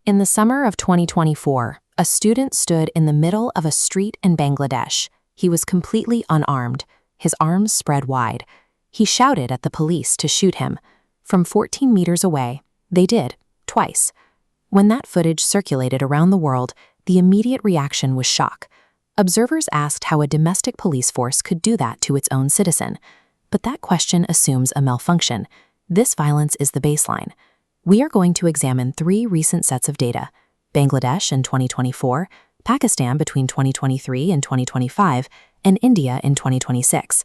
In the summer of 2024, a student stood in the middle of a street in Bangladesh. He was completely unarmed, his arms spread wide. He shouted at the police to shoot him. From 14 meters away, they did, twice. When that footage circulated around the world, the immediate reaction was shock. Observers asked how a domestic police force could do that to its own citizen. But that question assumes a malfunction. This violence is the baseline. We are going to examine 3 recent sets of data: Bangladesh in 2024, Pakistan between 2023 and 2025, and India in 2026.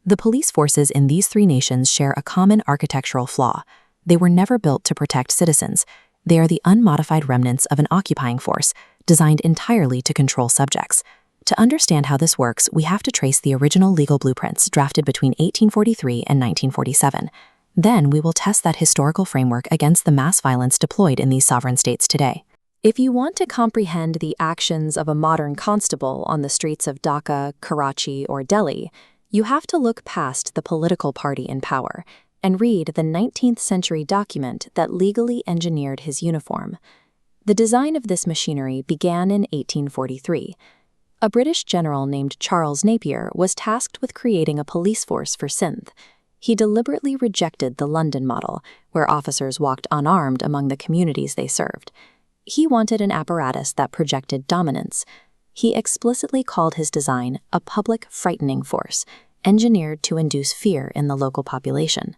The police forces in these 3 nations share a common architectural flaw. They were never built to protect citizens. They are the unmodified remnants of an occupying force, designed entirely to control subjects. To understand how this works, we have to trace the original legal blueprints drafted between 1843 and 1947. Then we will test that historical framework against the mass violence deployed in these sovereign states today. If you want to comprehend the actions of a modern constable on the streets of Dhaka, Karachi, or Delhi, you have to look past the political party in power and read the 19th century document that legally engineered his uniform. The design of this machinery began in 1843. A British general named Charles Napier was tasked with creating a police force for Sindh. He deliberately rejected the London model, where officers walked unarmed among the communities they served. He wanted an apparatus that projected dominance. He explicitly called his design a public frightening force, engineered to induce fear in the local population.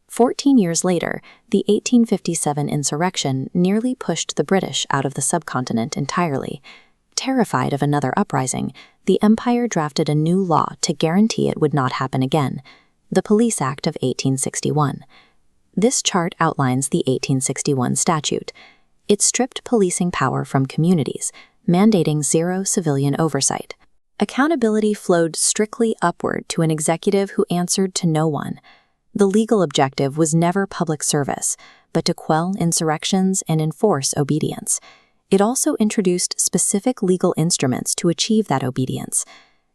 14 years later, the 1857 insurrection nearly pushed the British out of the subcontinent entirely. Terrified of another uprising, the empire drafted a new law to guarantee it would not happen again: the Police Act of 1861. This chart outlines the 1861 statute. It stripped policing power from communities, mandating zero civilian oversight. Accountability flowed strictly upward to an executive who answered to no one. The legal objective was never public service, but to quell insurrections and enforce obedience. It also introduced specific legal instruments to achieve that obedience.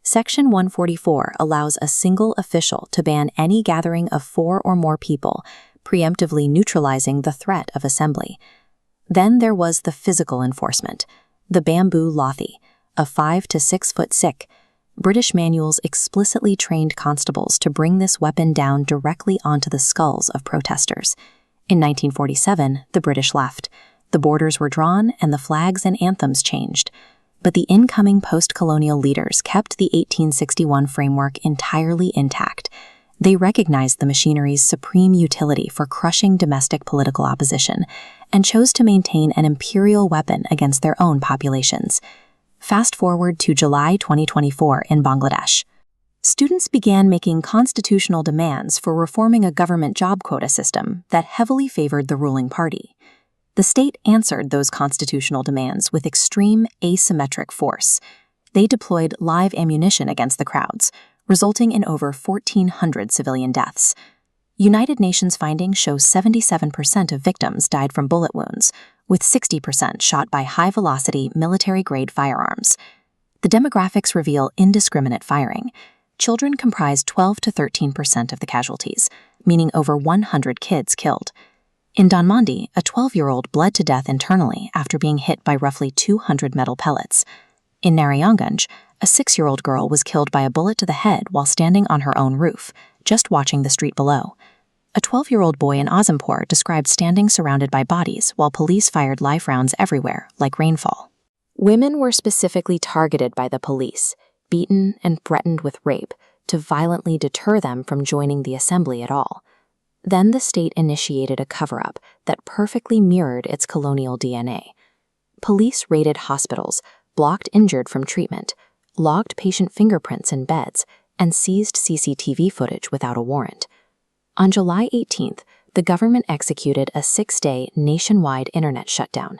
Section 144 allows a single official to ban any gathering of 4 or more people, preemptively neutralizing the threat of assembly. Then there was the physical enforcement, the bamboo lathi, a 5 to 6 foot stick. British manuals explicitly trained constables to bring this weapon down directly onto the skulls of protesters. In 1947, the British left. The borders were drawn and the flags and anthems changed. But the incoming post-colonial leaders kept the 1861 framework entirely intact. They recognized the machinery's supreme utility for crushing domestic political opposition and chose to maintain an imperial weapon against their own populations. Fast forward to July 2024 in Bangladesh. Students began making constitutional demands for reforming a government job quota system that heavily favored the ruling party. The state answered those constitutional demands with extreme asymmetric force. They deployed live ammunition against the crowds, resulting in over 1,400 civilian deaths. United Nations findings show 77% of victims died from bullet wounds, with 60% shot by high-velocity military-grade firearms. The demographics reveal indiscriminate firing. Children comprise 12 to 13% of the casualties, meaning over 100 kids killed. In Dhanmondi, a 12-year-old bled to death internally after being hit by roughly 200 metal pellets. In Narayanganj, a 6-year-old girl was killed by a bullet to the head while standing on her own roof, just watching the street below. A 12-year-old boy in Azimpur described standing surrounded by bodies while police fired live rounds everywhere, like rainfall. Women were specifically targeted by the police, beaten and threatened with rape, to violently deter them from joining the assembly at all. Then the state initiated a cover-up that perfectly mirrored its colonial DNA. Police raided hospitals, blocked injured from treatment, logged patient fingerprints in beds, and seized CCTV footage without a warrant. On July 18th, the government executed a 6-day nationwide internet shutdown.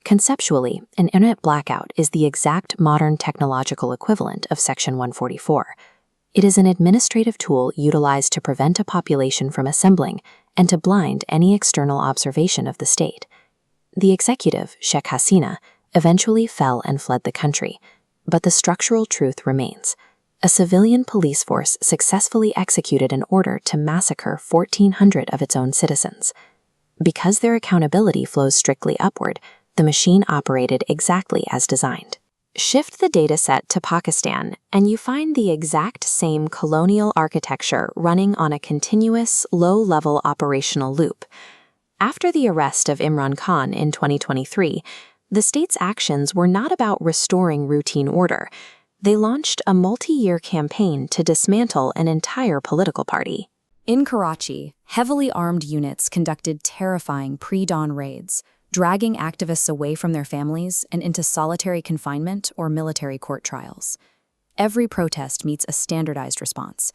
Conceptually, an internet blackout is the exact modern technological equivalent of Section 144. It is an administrative tool utilized to prevent a population from assembling and to blind any external observation of the state. The executive, Sheikh Hasina, eventually fell and fled the country, but the structural truth remains. A civilian police force successfully executed an order to massacre 1,400 of its own citizens. Because their accountability flows strictly upward, The machine operated exactly as designed. Shift the dataset to Pakistan, and you find the exact same colonial architecture running on a continuous, low-level operational loop. After the arrest of Imran Khan in 2023, the state's actions were not about restoring routine order. They launched a multi-year campaign to dismantle an entire political party. In Karachi, heavily armed units conducted terrifying pre-dawn raids, dragging activists away from their families and into solitary confinement or military court trials. Every protest meets a standardized response.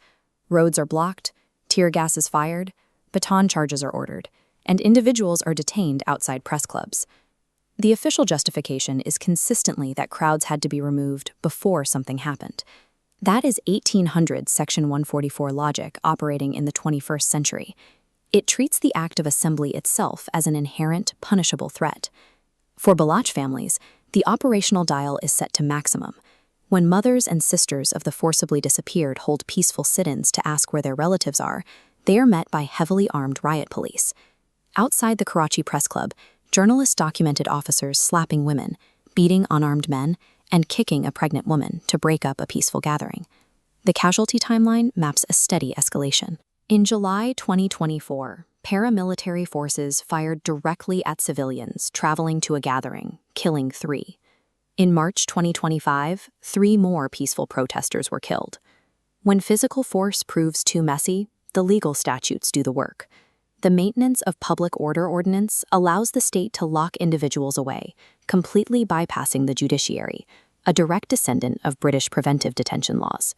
Roads are blocked, tear gas is fired, baton charges are ordered, and individuals are detained outside press clubs. The official justification is consistently that crowds had to be removed before something happened. That is 1800 Section 144 logic operating in the 21st century. It treats the act of assembly itself as an inherent, punishable threat. For Baloch families, the operational dial is set to maximum. When mothers and sisters of the forcibly disappeared hold peaceful sit-ins to ask where their relatives are, they are met by heavily armed riot police. Outside the Karachi Press Club, journalists documented officers slapping women, beating unarmed men, and kicking a pregnant woman to break up a peaceful gathering. The casualty timeline maps a steady escalation. In July 2024, paramilitary forces fired directly at civilians traveling to a gathering, killing 3. In March 2025, 3 more peaceful protesters were killed. When physical force proves too messy, the legal statutes do the work. The Maintenance of Public Order Ordinance allows the state to lock individuals away, completely bypassing the judiciary, a direct descendant of British preventive detention laws.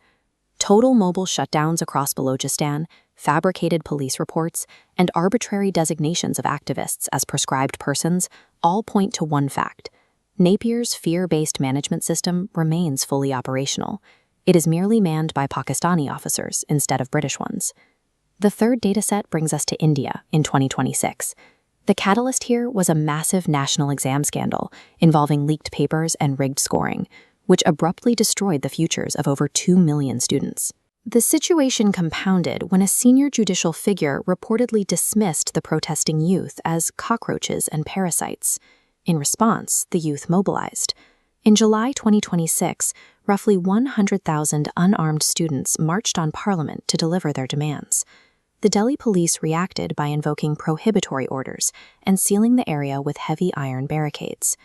Total mobile shutdowns across Balochistan, fabricated police reports, and arbitrary designations of activists as prescribed persons all point to one fact: Napier's fear-based management system remains fully operational. It is merely manned by Pakistani officers instead of British ones. The third dataset brings us to India in 2026. The catalyst here was a massive national exam scandal involving leaked papers and rigged scoring, which abruptly destroyed the futures of over 2 million students. The situation compounded when a senior judicial figure reportedly dismissed the protesting youth as cockroaches and parasites. In response, the youth mobilized. In July 2026, roughly 100,000 unarmed students marched on Parliament to deliver their demands. The Delhi police reacted by invoking prohibitory orders and sealing the area with heavy iron barricades.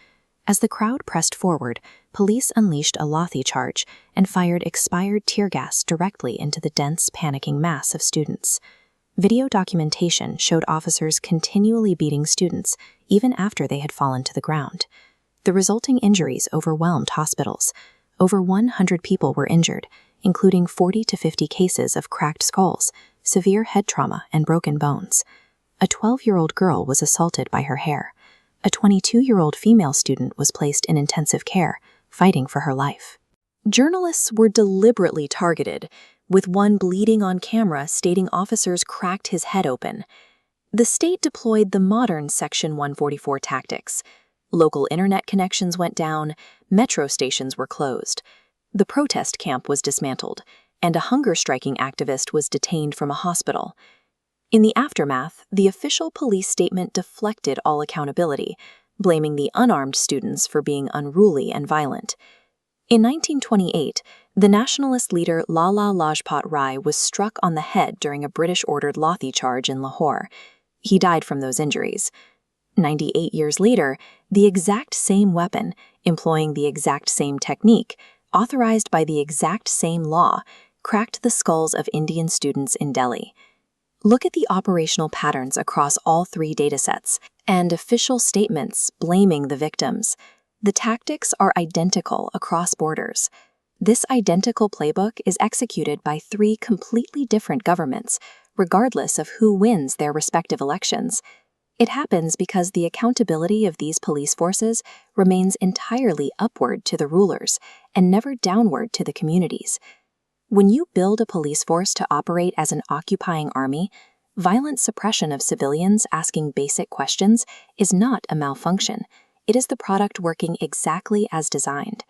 As the crowd pressed forward, police unleashed a Lathi charge and fired expired tear gas directly into the dense, panicking mass of students. Video documentation showed officers continually beating students even after they had fallen to the ground. The resulting injuries overwhelmed hospitals. Over 100 people were injured, including 40 to 50 cases of cracked skulls, severe head trauma, and broken bones. A 12-year-old girl was assaulted by her hair. A 22-year-old female student was placed in intensive care, fighting for her life. Journalists were deliberately targeted, with one bleeding on camera stating officers cracked his head open. The state deployed the modern Section 144 tactics. Local internet connections went down, metro stations were closed. The protest camp was dismantled, and a hunger-striking activist was detained from a hospital. In the aftermath, the official police statement deflected all accountability, blaming the unarmed students for being unruly and violent. In 1928, the nationalist leader Lala Lajpat Rai was struck on the head during a British-ordered Lathi charge in Lahore. He died from those injuries. 98 years later, the exact same weapon, employing the exact same technique, authorized by the exact same law, cracked the skulls of Indian students in Delhi. Look at the operational patterns across all 3 datasets and official statements blaming the victims. The tactics are identical across borders. This identical playbook is executed by 3 completely different governments, regardless of who wins their respective elections. It happens because the accountability of these police forces remains entirely upward to the rulers and never downward to the communities. When you build a police force to operate as an occupying army, violent suppression of civilians asking basic questions is not a malfunction. It is the product working exactly as designed.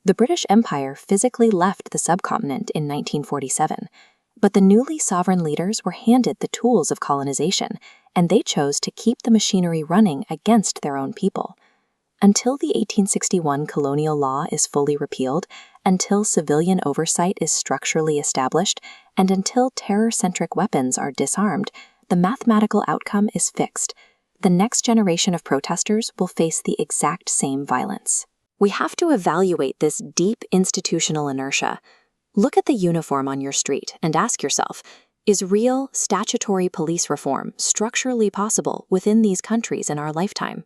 The British Empire physically left the subcontinent in 1947, but the newly sovereign leaders were handed the tools of colonization, and they chose to keep the machinery running against their own people. Until the 1861 Colonial Law is fully repealed, until civilian oversight is structurally established, and until terror-centric weapons are disarmed, the mathematical outcome is fixed. The next generation of protesters will face the exact same violence. We have to evaluate this deep institutional inertia. Look at the uniform on your street and ask yourself, is real, statutory police reform structurally possible within these countries in our lifetime?